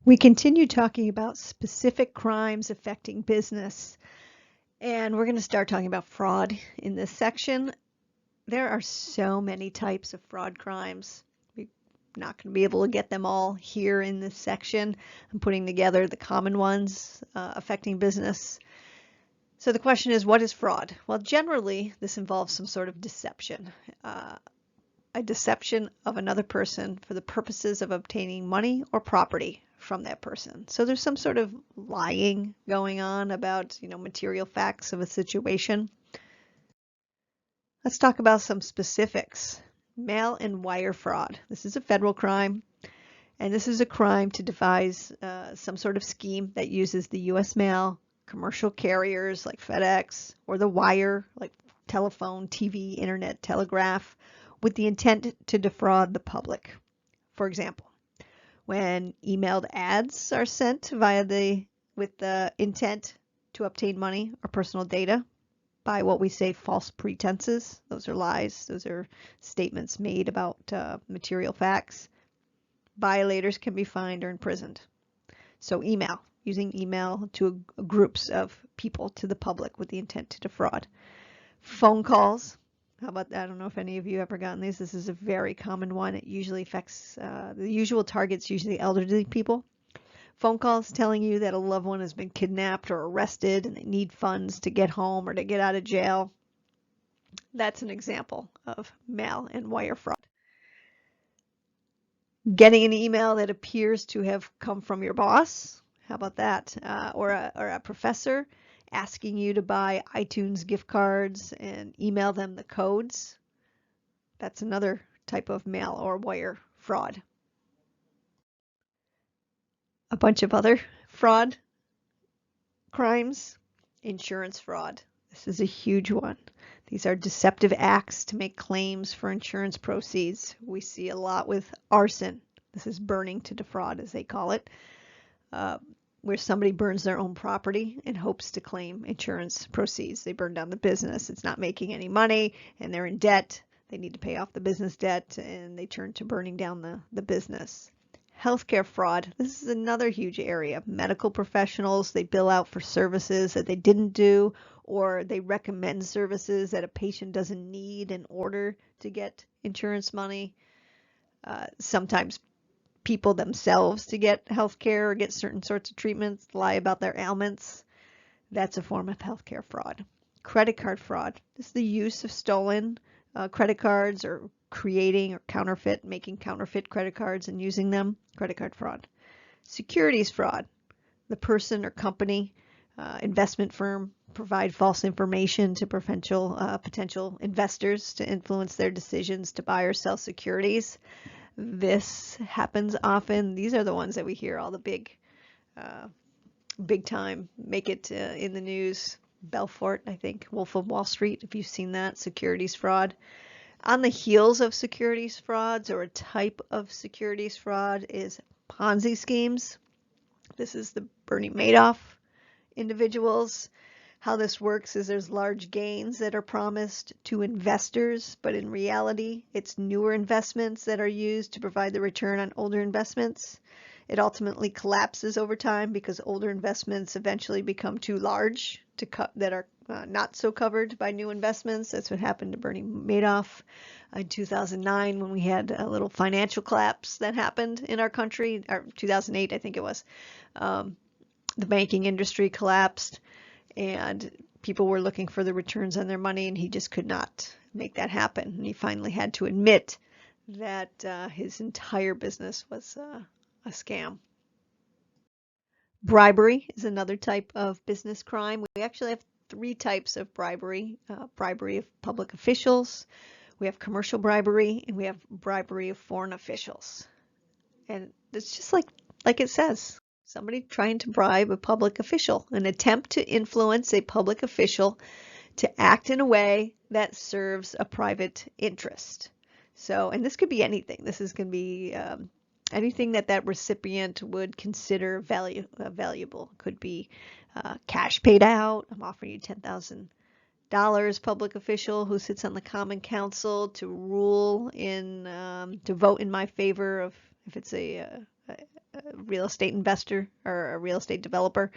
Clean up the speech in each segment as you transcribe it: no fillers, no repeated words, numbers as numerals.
We continue talking about specific crimes affecting business, and we're going to start talking about fraud in this section. There are so many types of fraud crimes. We're not going to be able to get them all here in this section. I'm putting together the common ones affecting business. So the question is, what is fraud? Well, generally, this involves some sort of deception. A deception of another person for the purposes of obtaining money or property from that person. So there's some sort of lying going on about, material facts of a situation. Let's talk about some specifics. Mail and wire fraud. This is a federal crime, and this is a crime to devise some sort of scheme that uses the U.S. mail, commercial carriers like FedEx, or the wire like telephone, TV, internet, telegraph, with the intent to defraud the public. For example, when emailed ads are sent with the intent to obtain money or personal data by what we say false pretenses. Those are lies. Those are statements made about material facts. Violators can be fined or imprisoned. So using email to groups of people to the public with the intent to defraud. Phone calls. How about that? I don't know if any of you ever gotten these. This is a very common one. It usually affects the usual targets, usually elderly people. Phone calls telling you that a loved one has been kidnapped or arrested and they need funds to get home or to get out of jail. That's an example of mail and wire fraud. Getting an email that appears to have come from your boss. How about that? Or a professor asking you to buy iTunes gift cards and email them the codes. That's another type of mail or wire fraud. A bunch of other fraud crimes. Insurance fraud. This is a huge one. These are deceptive acts to make claims for insurance proceeds. We see a lot with arson. This is burning to defraud, as they call it. Where somebody burns their own property in hopes to claim insurance proceeds. They burn down the business. It's not making any money and they're in debt. They need to pay off the business debt and they turn to burning down the business. Healthcare fraud. This is another huge area. Medical professionals, they bill out for services that they didn't do, or they recommend services that a patient doesn't need in order to get insurance money. Sometimes people themselves to get healthcare or get certain sorts of treatments, lie about their ailments. That's a form of healthcare fraud. Credit card fraud. This is the use of stolen credit cards or creating or making counterfeit credit cards and using them. Credit card fraud. Securities fraud. The person or company, investment firm, provide false information to potential investors to influence their decisions to buy or sell securities. This happens often. These are the ones that we hear all the big time make it in the news. Belfort, I think, Wolf of Wall Street, if you've seen that, securities fraud. On the heels of securities frauds, or a type of securities fraud, is Ponzi schemes. This is the Bernie Madoff individuals. How this works is there's large gains that are promised to investors, but in reality, it's newer investments that are used to provide the return on older investments. It ultimately collapses over time because older investments eventually become too large that are not so covered by new investments. That's what happened to Bernie Madoff in 2009 when we had a little financial collapse that happened in our country, or 2008, I think it was. The banking industry collapsed and people were looking for the returns on their money, and he just could not make that happen. And he finally had to admit that his entire business was a scam. Bribery is another type of business crime. We actually have three types of bribery. Bribery of public officials, we have commercial bribery, and we have bribery of foreign officials. And it's just like it says. Somebody trying to bribe a public official, an attempt to influence a public official to act in a way that serves a private interest. So, and this could be anything. This can be anything that recipient would consider valuable. Could be cash paid out. I'm offering you $10,000. Public official who sits on the Common Council to rule to vote in my favor of if it's a real estate investor or a real estate developer,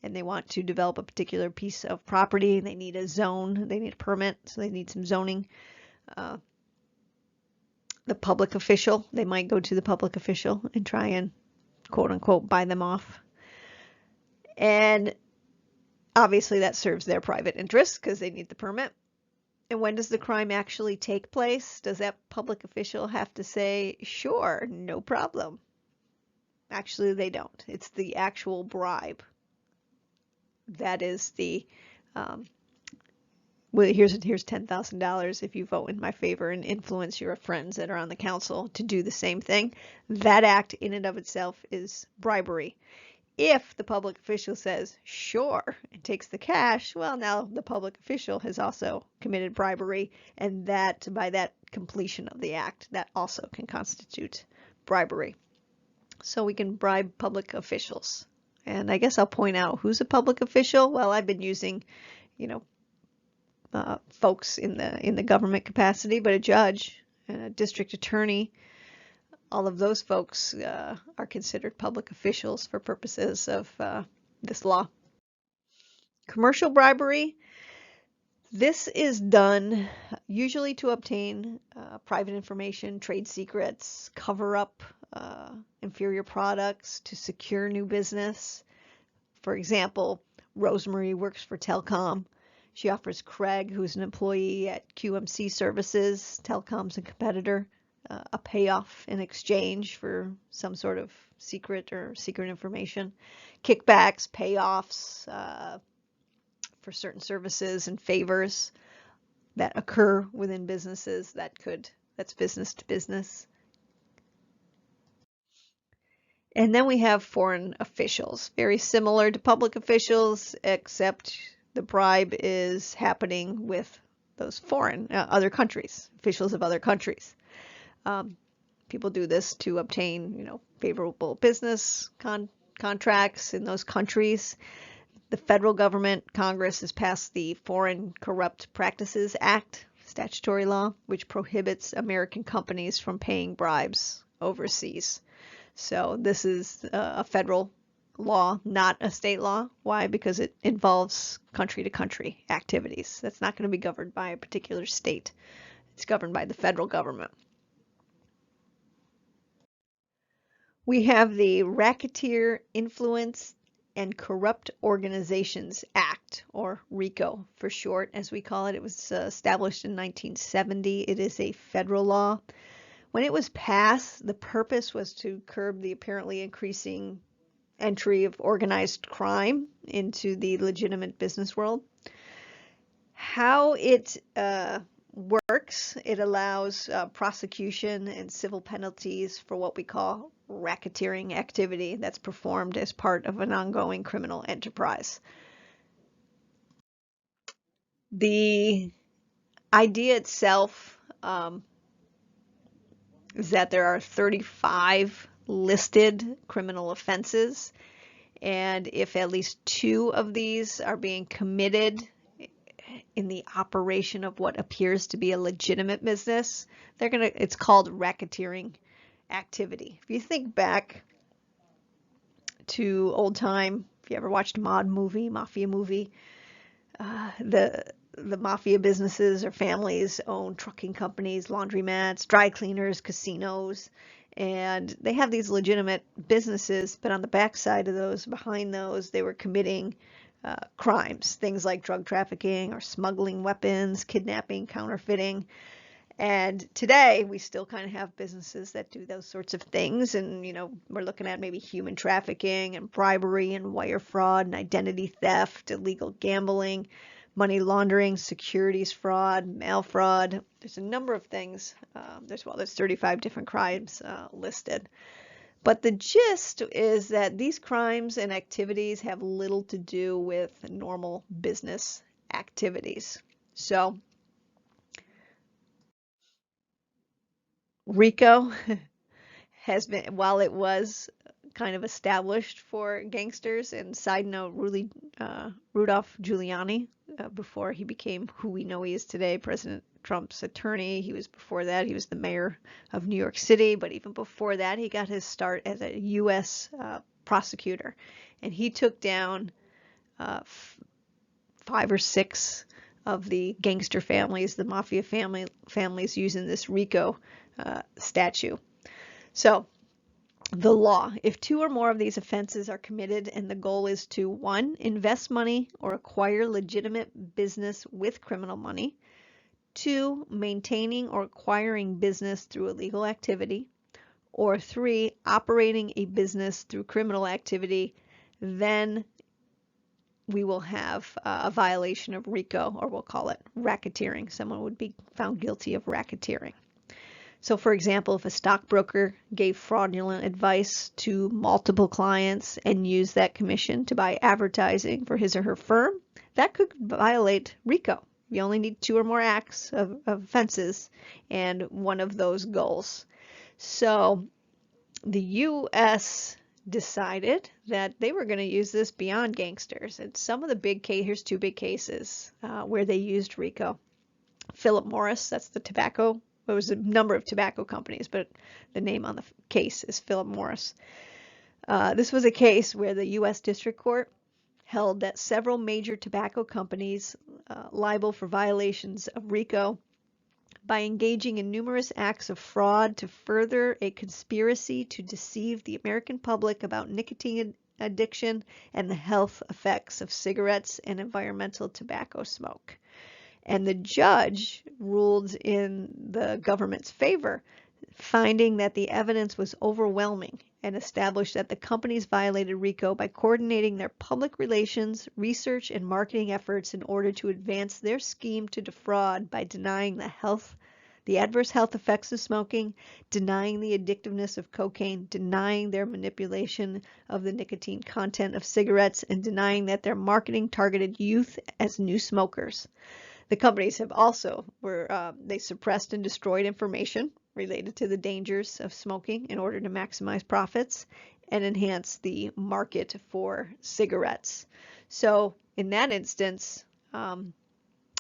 and they want to develop a particular piece of property. They need a zone, they need a permit, so they need some zoning. The public official, they might go to the public official and try and quote unquote buy them off. And obviously that serves their private interests because they need the permit. And when does the crime actually take place? Does that public official have to say, sure, no problem? Actually, they don't. It's the actual bribe. That is the, well, here's $10,000 if you vote in my favor and influence your friends that are on the council to do the same thing. That act in and of itself is bribery. If the public official says, sure, and takes the cash, well, now the public official has also committed bribery, and that, by that completion of the act, that also can constitute bribery. So we can bribe public officials. And I guess I'll point out who's a public official. Well, I've been using, folks in the government capacity, but a judge and a district attorney, all of those folks are considered public officials for purposes of this law. Commercial bribery, this is done usually to obtain private information, trade secrets, cover up inferior products, to secure new business. For example, Rosemary works for Telcom. She offers Craig, who's an employee at QMC Services, Telcom's a competitor, a payoff in exchange for some sort of secret information, kickbacks, payoffs for certain services and favors that occur within businesses. That's business to business. And then we have foreign officials, very similar to public officials, except the bribe is happening with those foreign, other countries, officials of other countries. People do this to obtain, favorable business contracts in those countries. The federal government, Congress, has passed the Foreign Corrupt Practices Act, statutory law, which prohibits American companies from paying bribes overseas. So this is a federal law, not a state law. Why? Because it involves country-to-country activities. That's not going to be governed by a particular state. It's governed by the federal government. We have the Racketeer Influence and Corrupt Organizations Act, or RICO for short, as we call it. It was established in 1970. It is a federal law. When it was passed, the purpose was to curb the apparently increasing entry of organized crime into the legitimate business world. How it works, it allows prosecution and civil penalties for what we call racketeering activity that's performed as part of an ongoing criminal enterprise. The idea itself is that there are 35 listed criminal offenses, and if at least 2 of these are being committed in the operation of what appears to be a legitimate business, it's called racketeering activity. If you think back to old time, if you ever watched a mafia movie, the mafia businesses or families own trucking companies, laundromats, dry cleaners, casinos, and they have these legitimate businesses, but on the backside of those, behind those, they were committing crimes, things like drug trafficking or smuggling weapons, kidnapping, counterfeiting. And today we still kind of have businesses that do those sorts of things, and we're looking at maybe human trafficking and bribery and wire fraud and identity theft, illegal gambling, money laundering, securities fraud, mail fraud. There's a number of things. There's 35 different crimes listed. But the gist is that these crimes and activities have little to do with normal business activities. So RICO has been, while it was kind of established for gangsters, and side note, Rudolph Giuliani, before he became who we know he is today, President Trump's attorney. Before that, he was the mayor of New York City, but even before that, he got his start as a U.S. Prosecutor. And he took down 5 or 6 of the gangster families, the mafia families using this RICO statute. So the law, if 2 or more of these offenses are committed and the goal is to 1, invest money or acquire legitimate business with criminal money, 2, maintaining or acquiring business through illegal activity, or 3, operating a business through criminal activity, then we will have a violation of RICO, or we'll call it racketeering. Someone would be found guilty of racketeering. So for example, if a stockbroker gave fraudulent advice to multiple clients and used that commission to buy advertising for his or her firm, that could violate RICO. You only need 2 or more acts of offenses and one of those goals. So the U.S. decided that they were going to use this beyond gangsters. And some of the here's 2 big cases where they used RICO. Philip Morris, that's the tobacco. There was a number of tobacco companies, but the name on the case is Philip Morris. This was a case where the U.S. District Court held that several major tobacco companies liable for violations of RICO by engaging in numerous acts of fraud to further a conspiracy to deceive the American public about nicotine addiction and the health effects of cigarettes and environmental tobacco smoke. And the judge ruled in the government's favor, finding that the evidence was overwhelming and established that the companies violated RICO by coordinating their public relations, research, and marketing efforts in order to advance their scheme to defraud by denying the adverse health effects of smoking, denying the addictiveness of cocaine, denying their manipulation of the nicotine content of cigarettes, and denying that their marketing targeted youth as new smokers. The companies have also they suppressed and destroyed information related to the dangers of smoking in order to maximize profits and enhance the market for cigarettes. So in that instance,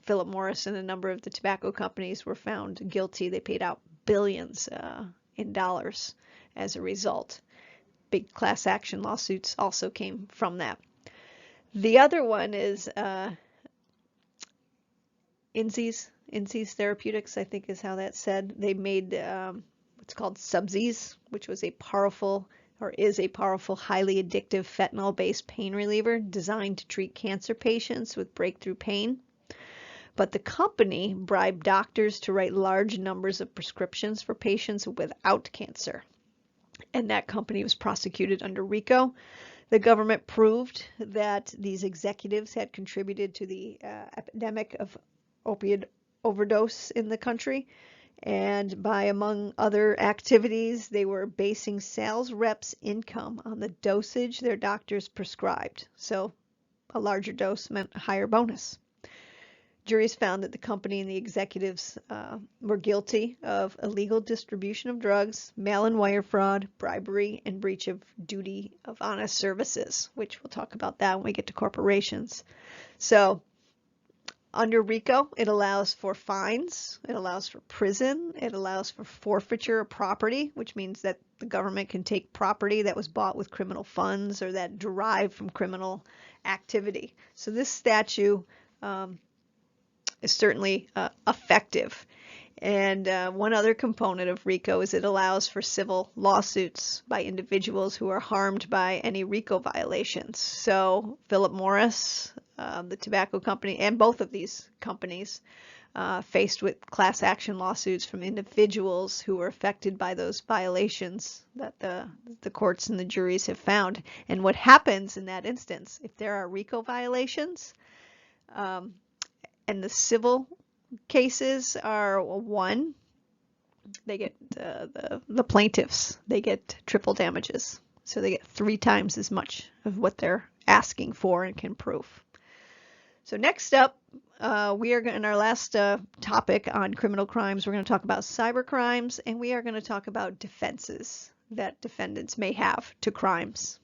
Philip Morris and a number of the tobacco companies were found guilty. They paid out billions in dollars as a result. Big class action lawsuits also came from that. The other one is Inzi's Therapeutics, I think is how that's said. They made what's called Subzies, which was is a powerful, highly addictive fentanyl-based pain reliever designed to treat cancer patients with breakthrough pain. But the company bribed doctors to write large numbers of prescriptions for patients without cancer. And that company was prosecuted under RICO. The government proved that these executives had contributed to the epidemic of opioid overdose in the country. And by, among other activities, they were basing sales reps' income on the dosage their doctors prescribed. So a larger dose meant a higher bonus. Juries found that the company and the executives were guilty of illegal distribution of drugs, mail-in wire fraud, bribery, and breach of duty of honest services, which we'll talk about that when we get to corporations. So under RICO, it allows for fines, it allows for prison, it allows for forfeiture of property, which means that the government can take property that was bought with criminal funds or that derived from criminal activity. So this statute is certainly effective. And one other component of RICO is it allows for civil lawsuits by individuals who are harmed by any RICO violations. So Philip Morris, the tobacco company, and both of these companies faced with class action lawsuits from individuals who were affected by those violations that the courts and the juries have found. And what happens in that instance, if there are RICO violations, and the civil cases are won, they get the plaintiffs, they get triple damages. So they get 3 times as much of what they're asking for and can prove. So next up, we are in our last topic on criminal crimes. We're going to talk about cyber crimes, and we are going to talk about defenses that defendants may have to crimes.